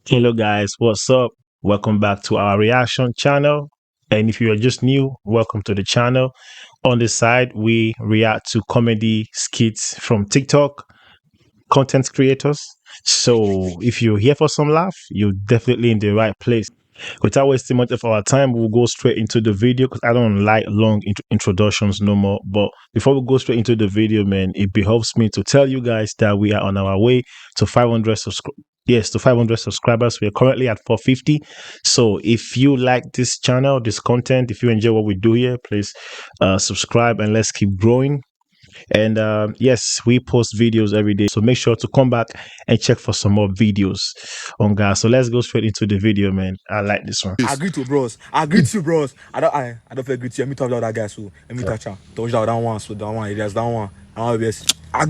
Hello guys, what's up? Welcome back to our reaction channel. And if you are just new, welcome to the channel. On this side, we react to comedy skits from TikTok content creators. So if you're here for some laugh, you're definitely in the right place. Without wasting much of our time, we'll go straight into the video because I don't like long introductions no more. But before we go straight into the video, man, it behoves me to tell you guys that we are on our way to 500 subscribers. Yes, to 500 subscribers. We are currently at 450. So if you like this channel, this content, if you enjoy what we do here, please subscribe and let's keep growing. And yes, we post videos every day. So make sure to come back and check for some more videos on guys. So let's go straight into the video, man. I like this one. I agree to bros. I agree to bros. I don't feel agree to you. Let me talk about that guy. So let me touch him. Touch that one. So that one. There's that one. I agree. I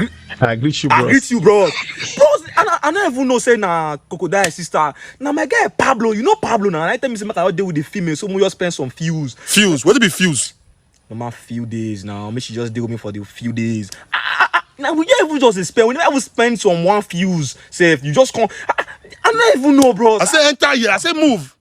agree to you, I bros. agree to you, bros. Bros, I don't even know say na crocodile sister. Now my guy Pablo, you know Pablo now. I tell me say make I deal with the female. So we just spend some fuse. Fuse? What did be fuse? Mama, few days now. Make she just deal with me for the few days. Now we don't even just spend. We never even spend some one fuse. Say if you just come. I don't even know, bros. I say enter here. I say move.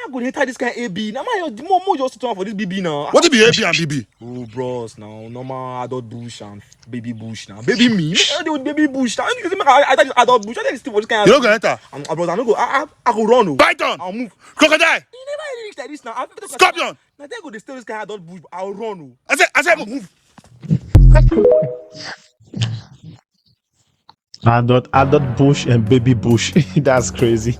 I'm gonna enter this kind of AB. Now my more just turn for this BB now. What did be AB and BB? Oh, bros, now normal adult bush and baby bush now. Baby me, I deal with baby bush now. You see, I this adult bush. I think still for this kind of. You don't go enter. Bros, I don't go. I go run. Oh. Python. I'll move. Crocodile. You never reach like this now. Scorpion. Now they go. They still this kind of adult bush. I'll run. Oh. I say move. Adult bush and baby bush. That's crazy.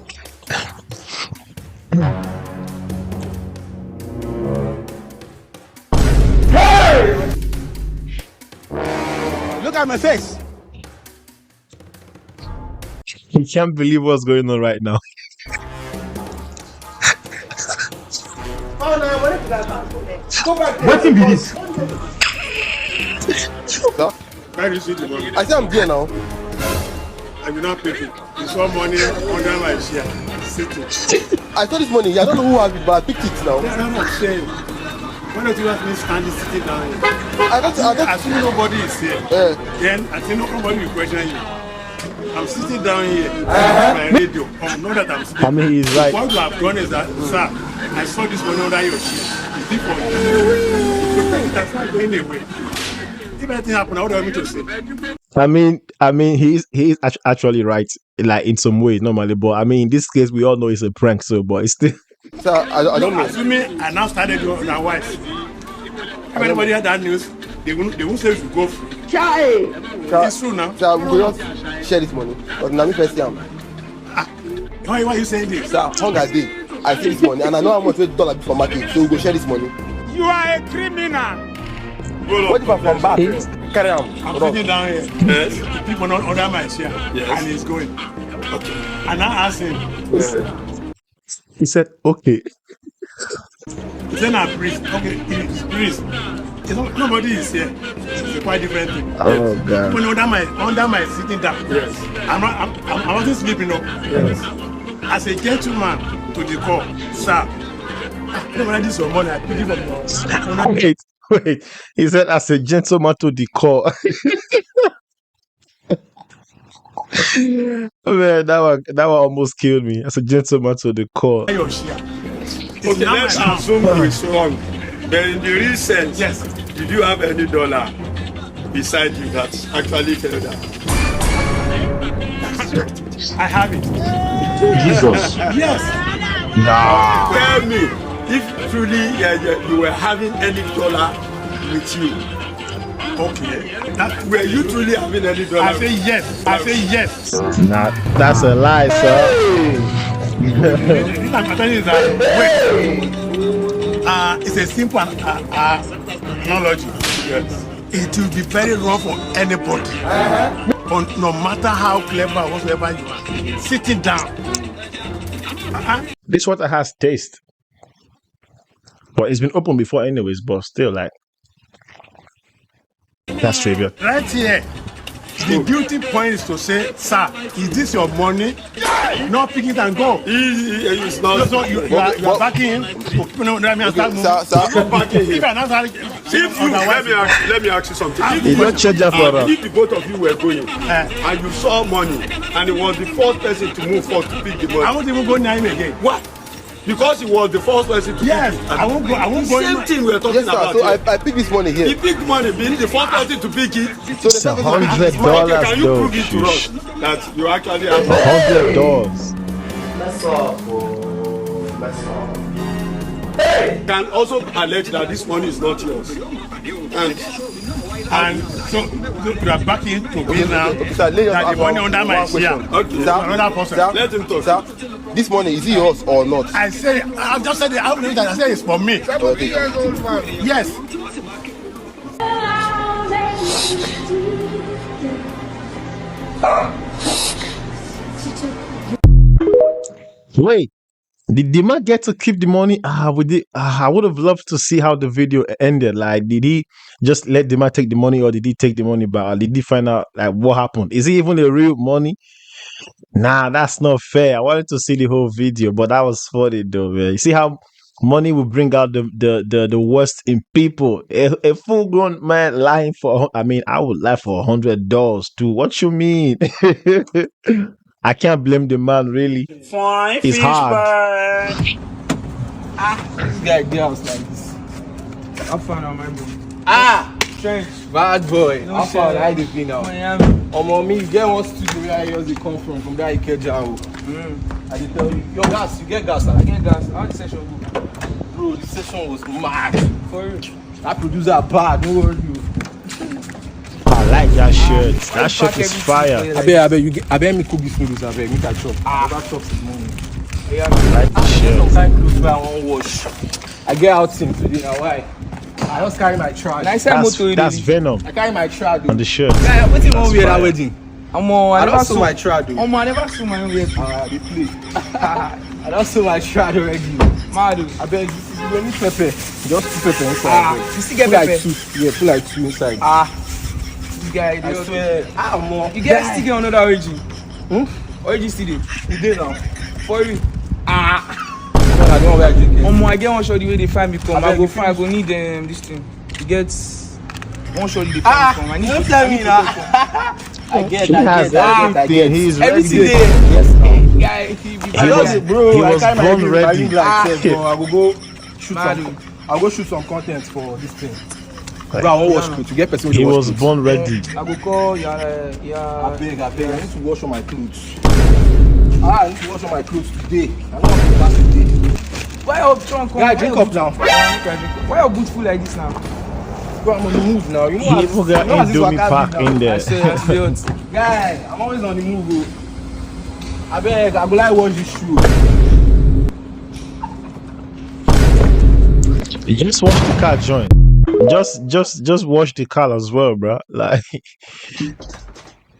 Look at my face. You can't believe what's going on right now. What be this? Where is it, the money? I say I'm there now. I will not pay it. You saw money under my share. Sitting. I saw this money. I don't know who has it, but I picked it now. That's what I'm saying. Why don't you let me standing sitting down here? I Assuming nobody is here. Then I think nobody will question you. I'm sitting down here on my radio. Know that I'm sitting. I mean, he's right. What you have done is that, sir, I saw this money under your share. It's different. You take it as not going away. If anything happen, what do you want me to say? I mean, he's actually right, like in some ways normally, but I mean, in this case, we all know it's a prank, so but it's still. So I don't know. Assuming I now started with my wife. If anybody had that news, they won't say we should go free. It's true now. So we will just share this money. But now me first time. Why are you saying this? So hunger day. I see this money and I know how much $20 for market. So we go share this money. You are a criminal. What if I come back? Carry on. I'm sitting down here. Yes. People not under my chair. Yes. And he's going. Okay. And I asked him. He said, "Okay." He said, "Nah, priest. Okay, priest. Nobody is here. It's a quite different thing. Oh God. People under my sitting down. Yes. I wasn't sleeping up. Yes. As a gentleman to the call, sir. When I did some money, I pick it from your. Wait. He said, "As a gentleman to the core." Man, that one almost killed me. As a gentleman to the core. Your share. Okay, let's assume it's wrong. But in the real sense, Yes. did you have any dollar beside you that's actually tell that? I have it. Jesus. Yes. Nah. Tell me if truly you were having any dollar with you. Okay. Were you truly having any dollar? I say yes. I say yes. Nah, that's a lie, sir. This I'm telling you is that wait. It's a simple analogy. Yes. It will be very wrong for anybody. No matter how clever or whatsoever you are, sitting down. This water has taste. But it's been open before anyways, but still like that's trivia. Right here, The guilty point is to say, sir, is this your money? Not pick it and go. It's not. So you are backing him. Sir. Not backing If him. you are not If you let me ask you something. He don't change that for us. If the both of you were going and you saw money and he was the first person to move forward to pick the money, I won't even go near him again. what? Because he was the first person to Yes, pick it. I won't go. I won't go. Same thing we're talking Yes, sir. about. So here. I pick this money He here. picked money, being the first person to pick it. So It's the second person- $100 Okay, can you though. prove it to us that you actually have $100. can also allege that this money is not yours. And so you are backing to me now. Sir, let us That ask the money one under my question. chair. Okay. Another person. Sir, Let him talk. Sir, this money, is it yours or not? I say, I just said it. I said it's for me. Okay. Yes. Wait, did the man get to keep the money? I would have loved to see how the video ended. Like, did he just let the man take the money, or did he take the money back? Or did he find out like what happened? Is it even the real money? Nah, that's not fair. I wanted to see the whole video, but that was funny though, man. You see how money will bring out the worst in people. A full grown man lying for, I mean, I would lie for $100 too. What you mean? I can't blame the man, really. Fine It's fish hard. bird. This guy girls like this. I found out my bro. Trench. Bad boy. No How far shit. I dey play now? Miami. Me, you get one studio where I just dey come from that Ikeja. I dey tell you, your gas, you get gas, I now. get gas. How the session go? Bro, the session was mad. For real. That producer bad, don't worry you. I like that shirt. That Pack shirt is everything fire. for you, I bet me cook this noodles, I bet me can chop. Never chop this morning. Yeah, I like the Some shirt. kind clothes where I won't wash. I get out in today, now why? I just carry my trash. and I said motor That's really. Venom I carry my trash. on the shirt. Yeah, what you That's want wear that fire. wedding? I I never don't sew saw my trash though. I never saw my own way. They play. I don't sew my trash already. Mad. I beg you, you don't need pepper. Just put pepper inside. You still get Put like pepper? 2. Yeah, put like 2 inside. This guy. I swear. More. You get still get another origin. Origin still dey. You did now. For real. I don't wear drink. I get one shot the way they find me come. I I go beg find. I go need this thing. You get one shot they find me come. I need don't to tell me now. I get He has everything. He's ready. everything there. Yes, Guy, he be He bad was- guy. bro. he I was carry my born ring, ready. ring like said, bro. I go shoot Mad. some. I'll go shoot some content for this thing. Bro, I won't wash clothes. You get person He to wash was clothes. born ready. I go call your I beg. I need to wash all my clothes. I need to wash all my clothes today. I don't want to pass today. Why your trunk come? Guy, Why drink your up now. Why your boot full like this now? Bro, I'm on the move now. You know He even got as this Indomie waka pack be now. in there. I say that's the hot. Guy, I'm always on the move, bro. I beg, I go like wash this shoe. You just wash the car joint. Just wash the car as well, bro. Like,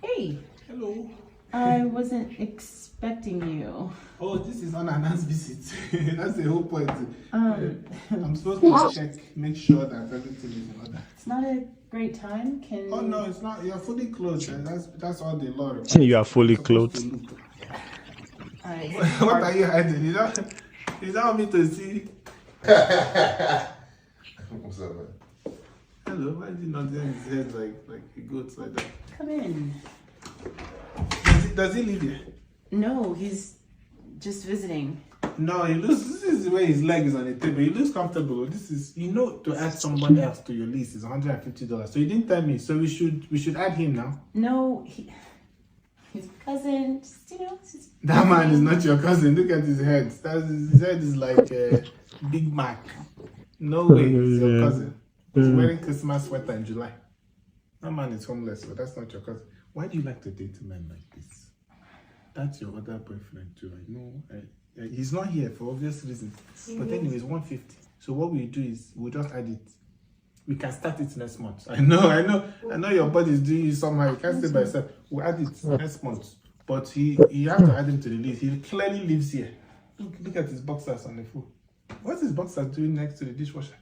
Hey. Hello. I wasn't expecting you. Oh, this is unannounced visit. That's the whole point. I'm supposed to check, make sure that everything is in order. It's not a great time. Can Oh no, it's not. You're fully clothed. And that's all the law requires. you are fully You're supposed clothed. to look. I What are you hiding? You don't want me to see. Hello, why did he not turn his head like a goat like that? come in? Does he live here? No, he's just visiting. No, he looks. This is the way his leg is on the table. He looks comfortable. This is, to add someone else to your list is $150. So you didn't tell me. So we should add him now. No, his cousin. Just, just That man is not your cousin. Look at his head. His head is like a Big Mac. No way, he's your cousin. He's wearing Christmas sweater in July. That man is homeless, but that's not your cousin. Why do you like to date men like this? That's your other boyfriend too. I know. He's not here for obvious reasons. But anyways, 150. So what we do is we'll just add it. We can start it next month. I know your body is doing you somehow. You can't stay by yourself. We'll add it next month. But you have to add him to the list. He clearly lives here. Look at his boxers on the floor. What's his boxers doing next to the dishwasher?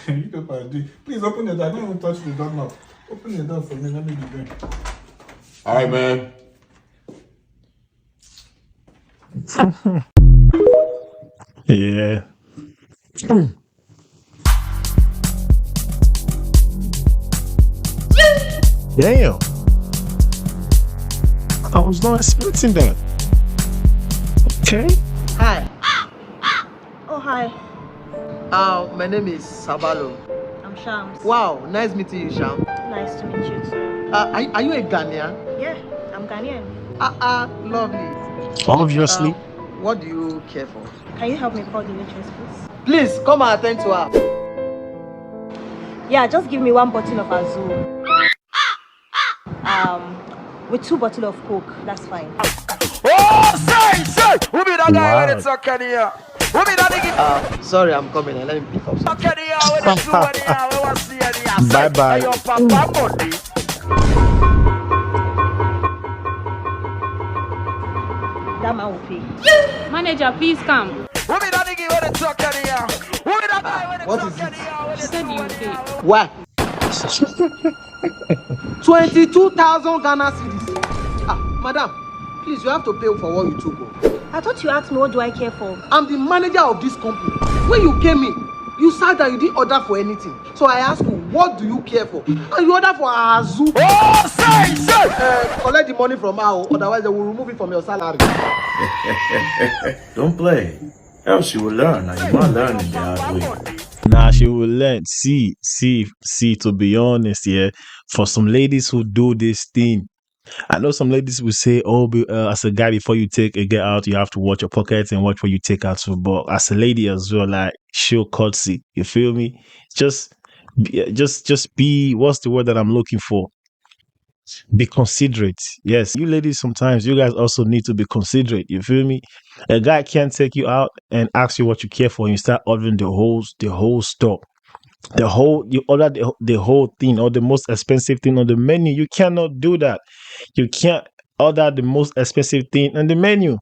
You know what I'm doing. Please open the door. I don't even touch the door now. Open the door for me. Let me be there. All right, man. Yeah. Damn. I was not expecting that. Okay. Hi. Oh, hi. My name is Sabalo. I'm Shams. Wow, nice meeting you, Sham. Nice to meet you too. Are you a Ghanaian? Yeah, I'm Ghanaian. Lovely. Obviously. What do you care for? Can you help me call the waitress, please? Please come and attend to her. Yeah, just give me 1 bottle of Azul. With 2 bottles of Coke. That's fine. Oh, say, who be that guy when Wow. it's talking here? Who be that nigga Sorry, I'm coming. Let me pick up some. talking here when it's doing here? We want to see it here. Bye bye. Hey, your papa money. That man will pay. Manager, please come. Who be that nigga when it's talking here? Who be that guy when it's What is talking it? here? When She it's said you doing would pay. here? Why? 22,000 Ghana cedis. Madam, please, you have to pay for what you took. I thought you asked me what do I care for. I'm the manager of this company. When you came in, you said that you didn't order for anything. So I asked you, what do you care for? And you order for Azu. Oh, say. Collect the money from her, otherwise they will remove it from your salary. Don't play. Else you will learn. Now you might learn in the hard way. Nah, she will learn. See, to be honest, yeah, for some ladies who do this thing, I know some ladies will say, oh, as a guy, before you take a get out, you have to watch your pockets and watch what you take out. So, but as a lady as well, like, show courtesy. You feel me? Just be, what's the word that I'm looking for? Be considerate. Yes, you ladies, sometimes you guys also need to be considerate. You feel me? A guy can't take you out and ask you what you care for, and you start ordering the whole store. You order the whole thing or the most expensive thing on the menu. You cannot do that. You can't order the most expensive thing on the menu,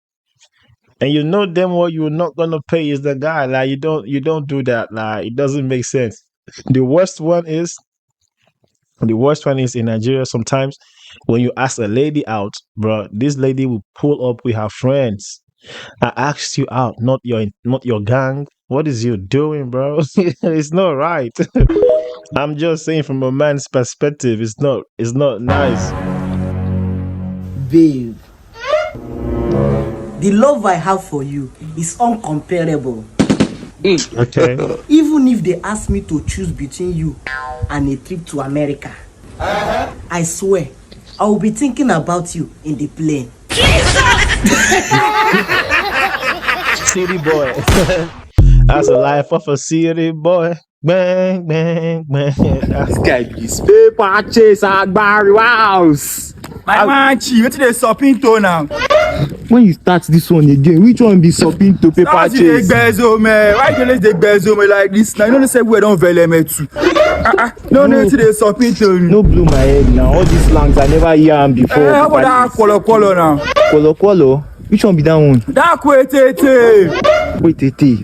and you know them what you're not gonna pay is the guy. Like you don't do that. Like it doesn't make sense. The worst one is the worst one is in Nigeria. Sometimes when you ask a lady out, bro, this lady will pull up with her friends. I asked you out, not your gang. What is you doing, bro? It's not right. I'm just saying from a man's perspective, it's not nice. Babe, the love I have for you is uncomparable. Okay. Even if they ask me to choose between you and a trip to America, I swear I will be thinking about you in the plane. City boy. That's the life of a city boy. Bang, bang, bang. This guy be paper chase Agbari house. My man, what they shopping to now? When you start this one again, which one be something to paper That's the chase? bezo, man. Why you let the bezo me like this? Now you don't say we don't value me too. No, they shopping to. No blow my head now. All these slangs I never hear them before. How about that kolo now? Kolo? Which one be that one? That kwetete. Wait, tete.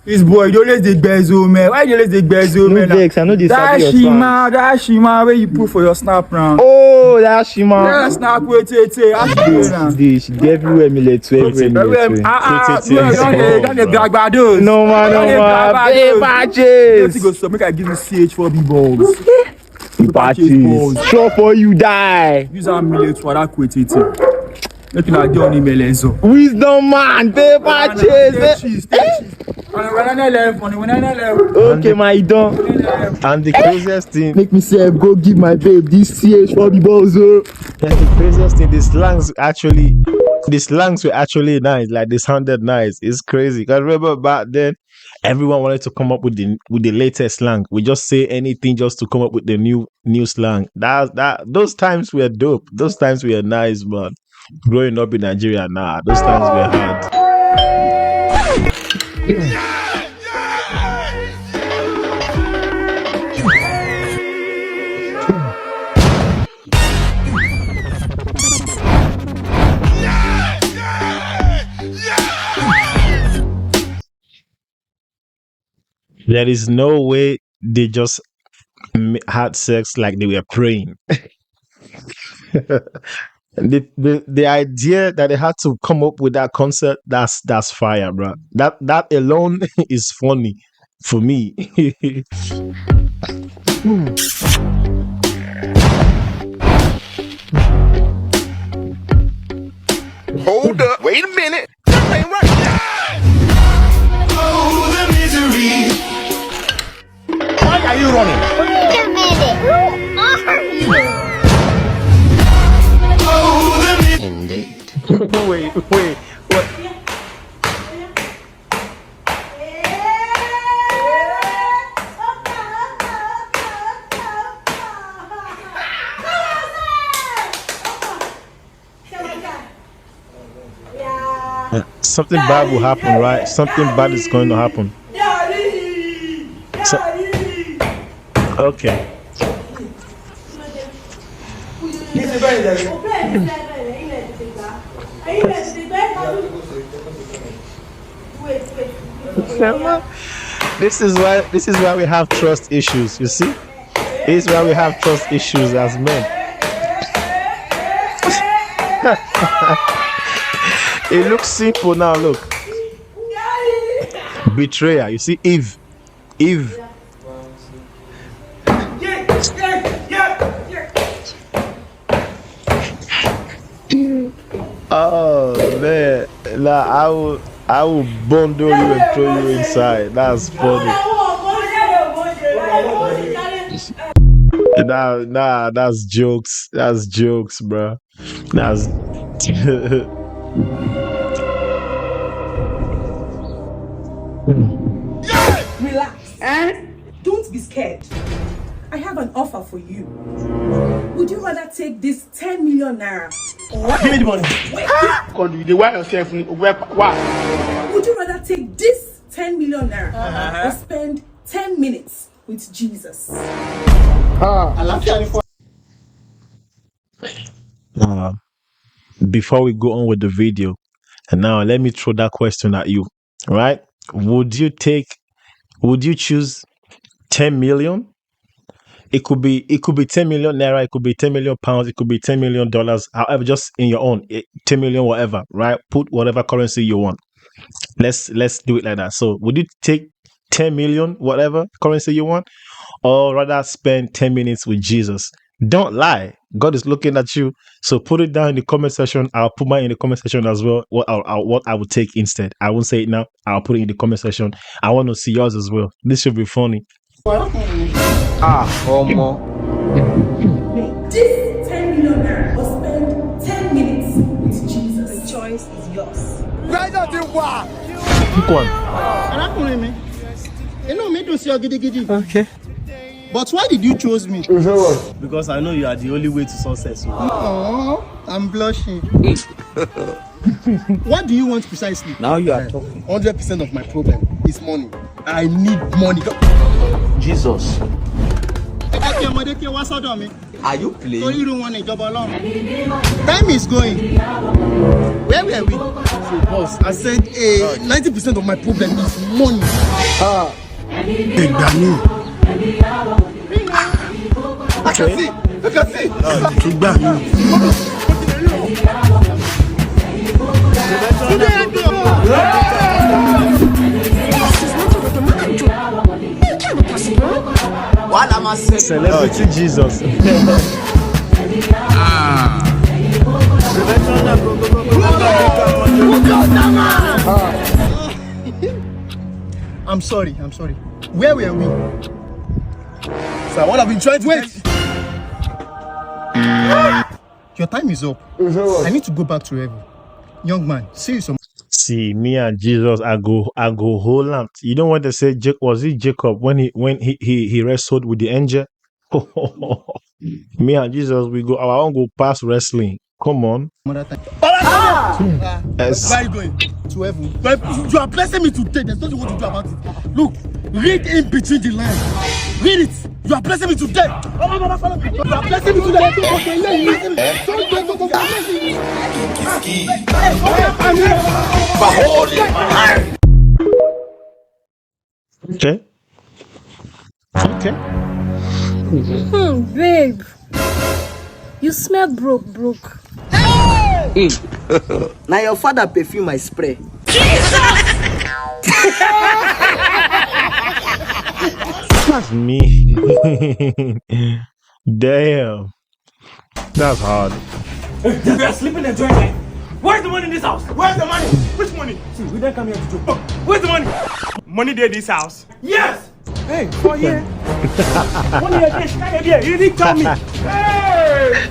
This boy, don't let the bezo, man. Why you let the bezo, No man? vex, I know this sabi your slangs. That shima where you put for your snap now. Oh, that Shima. Yeah, snap kwetete. She dey everywhere, millet to everywhere. Millet to. Don't the No man. Paper chase. Go so make I give you CH4B balls. Paper chase. Sure for you die. Use our millet for that kwetete. Make you do on email enzo. Wisdom man, paper chase. Okay, my don. And the craziest thing, Make me say go give my babe this CH4B balls. and the craziest thing, the slangs were actually nice. Like they sounded nice. It's crazy. Cause remember back then, everyone wanted to come up with the latest slang. We just say anything just to come up with the new slang. Those times were dope. Those times were nice, man. Growing up in Nigeria, those times were hard. There is no way they just had sex like they were praying. The idea that they had to come up with that concept, that's fire, bro. That alone is funny for me. Hold up. Wait a minute. That ain't right. Oh, the misery. Why are you running? Wait a minute. Who are you? Oh, the misery. Indeed. Wait, what? Something bad will happen, right? Something bad is going to happen. So, okay. This is why we have trust issues. You see, this is why we have trust issues as men. It looks simple now. Look, betrayer. You see, Eve. Oh man, nah, I will bundle you and throw you inside. That's funny. Nah, that's jokes. That's jokes, bro. That's Relax. Don't be scared. I have an offer for you. Would you rather take this 10 million naira? Give me the money. Wait, The wire yourself. Why? would you rather take this 10 million naira or spend 10 minutes with Jesus? before we go on with the video, and now let me throw that question at you. Right? Would you choose 10 million? It could be 10 million naira, it could be 10 million pounds, it could be 10 million dollars, however, just in your own 10 million, whatever, right? Put whatever currency you want. Let's do it like that. So would you take 10 million, whatever currency you want, or rather spend 10 minutes with Jesus? Don't lie. God is looking at you. So put it down in the comment section. I'll put mine in the comment section as well. What I would take instead. I won't say it now. I'll put it in the comment section. I want to see yours as well. This should be funny. This 10 million naira or spend 10 minutes with Jesus. The choice is yours. Pick one. Okay. But why did you choose me? Because I know you are the only way to success. Oh, I'm blushing. What do you want precisely? Now you are talking. 100% of my problem is money. I need money. Jesus. Are you playing? So you don't want a job alone. Time is going. Where were we? So boss, I said 90% of my problem is money. I can see. Celebrity Jesus. I'm sorry. Where were we? Sir, what I've been trying to wait. Your time is up. I need to go back to heaven. Young man, see you some. See, me and Jesus, I go whole lamp. You know what they say? Was it Jacob when he wrestled with the angel? Me and Jesus, we go our own go past wrestling. Come on. Yes. Where are you going? To heaven. You are blessing me today. There's nothing you want to do about it. Look, read in between the lines. Read it. You are blessing me today. You are blessing me Okay. Babe, You smell broke. Now your father perfume my spray. That's me. Damn. That's hard. We are sleeping and joining. Where's the money in this house? Where's the money? Which money? See, we don't come here to joke. Oh, Where's the money? Money there this house. yes! Hey, for here. Money here, this guy here. You didn't tell me. Hey!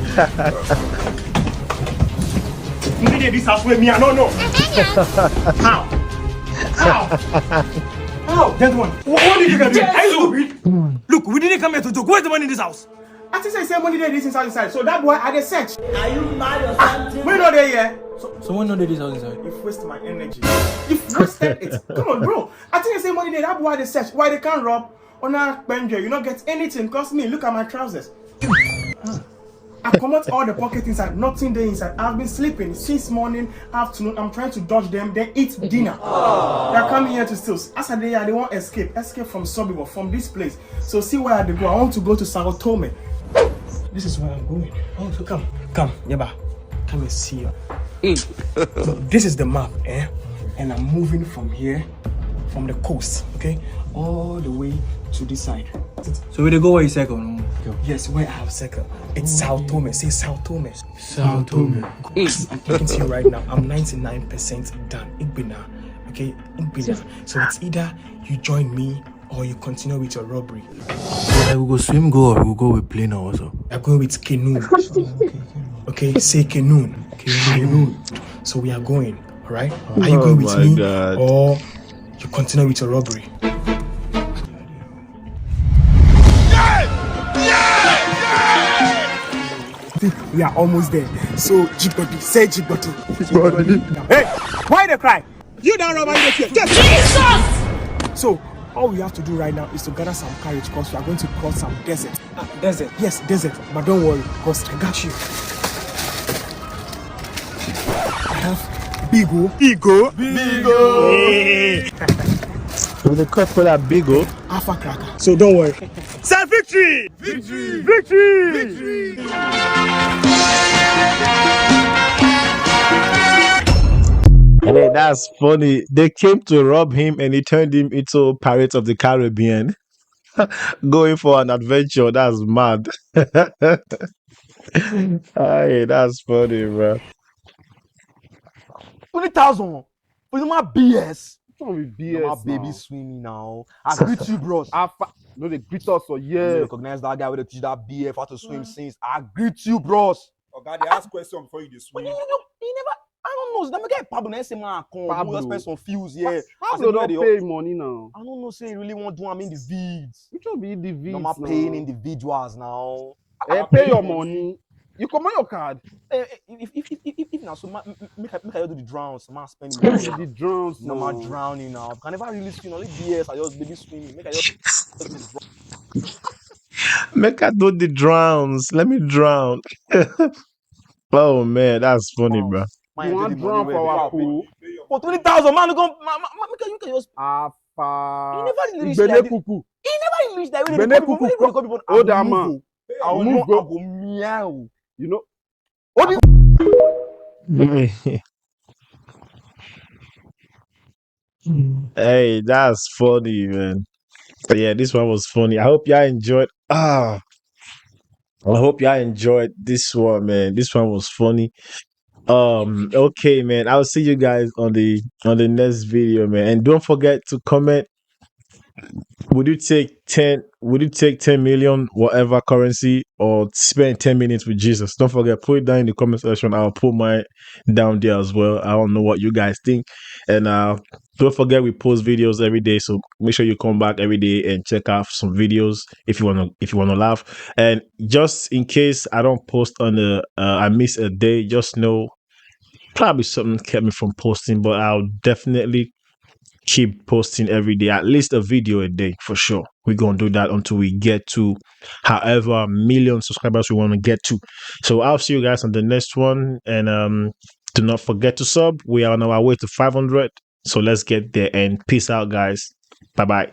Money there this house with me, I don't know. How? How? Gentlemen, what did you get here? Are you stupid? Look, we didn't come here to joke. Where's the money in this house? I think I say money there this inside. So that boy I dey search. Are you mad or something? We know they here. So when did this house inside? You've wasted my energy. You've wasted it. Come on, bro. I think I say money there. That boy they search. Why they can't rob? On a bench, you not get anything. Cause me, look at my trousers. I come out all the pocket inside, nothing there inside. I've been sleeping since morning, afternoon. I'm trying to dodge them, then eat dinner. They're coming here to steal. As I they want escape from suburb, from this place. So see where they go. I want to go to Sao Tome. This is where I'm going. Oh, so come, Yaba, come and see you. So this is the map, eh? And I'm moving from here, from the coast, okay, all the way to this side. So we they go where you circle? No? Yes, where I have circle. It's Sao Tome. Say Sao Tome. Sao Tome. I'm talking to you right now. I'm 99% done. Igbina. Okay? Igbina. So it's either you join me or you continue with your robbery. I will go swim, or we will go with plane also. I'm going with canoe. Okay? Say canoe. Canoe. So we are going. Alright? Are you going with me? God. Or you continue with your robbery? We are almost there. So, Jigbody, say Jigbody. Hey, why they cry? You don't rob and get here. Jesus! So, all we have to do right now is to gather some courage because we are going to cross some desert. Desert? Yes, desert. But don't worry, because I got you. I have Bigo. With the cup for that bigo. Alpha cracker. So don't worry. Say victory! Victory! Hey, that's funny. They came to rob him and he turned him into Pirates of the Caribbean. Going for an adventure. That's mad. Hey, that's funny, bro. 20,000 for my BS. What's with You're my BS baby now? swimming now. I greet you, bros. No, they greet us for You years. recognize that guy with the teach that BF how to swim since. I greet you, bros. God, they ask question before you But swim. you never. I don't know. Let me get Pablo. Say man, come. Pablo. We just spend some fuse here. How I they say, don't they- pay money now? I don't know. Say you really want to do. I'm in the vids. Which will be the No, videos I'm paying individuals now. Pay your money. You come on your card. If now, so make I do the drowns. Man, spend money. The drones. No, I'm drowning now. I can never really swim. Only BS. I just baby swimming. Make I just do the drown. Make I do the drowns. Let me drown. Oh man, that's funny, bro. Man, You enjoy want the drown money for where our pool? for 20,000, man, you can just. Alpha. You never reach Bene that. kuku. He never reach that. Bene kuku. Oh, that man. I will Move, go. go. Meow. You know. Hey, that's funny, man. But yeah, this one was funny. I hope y'all enjoyed. I hope y'all enjoyed this one, man. This one was funny. Okay, man. I'll see you guys on the next video, man. And don't forget to comment. Would you take 10? Would you take 10 million whatever currency or spend 10 minutes with Jesus? Don't forget, put it down in the comment section. I'll put mine down there as well. I don't know what you guys think. And don't forget we post videos every day, so make sure you come back every day and check out some videos if you wanna laugh. And just in case I don't post on I miss a day, just know probably something kept me from posting, but I'll definitely keep posting every day, at least a video a day for sure. We're gonna do that until we get to however million subscribers we want to get to. So I'll see you guys on the next one, and do not forget to sub. We are on our way to 500, so let's get there, and peace out, guys. Bye bye.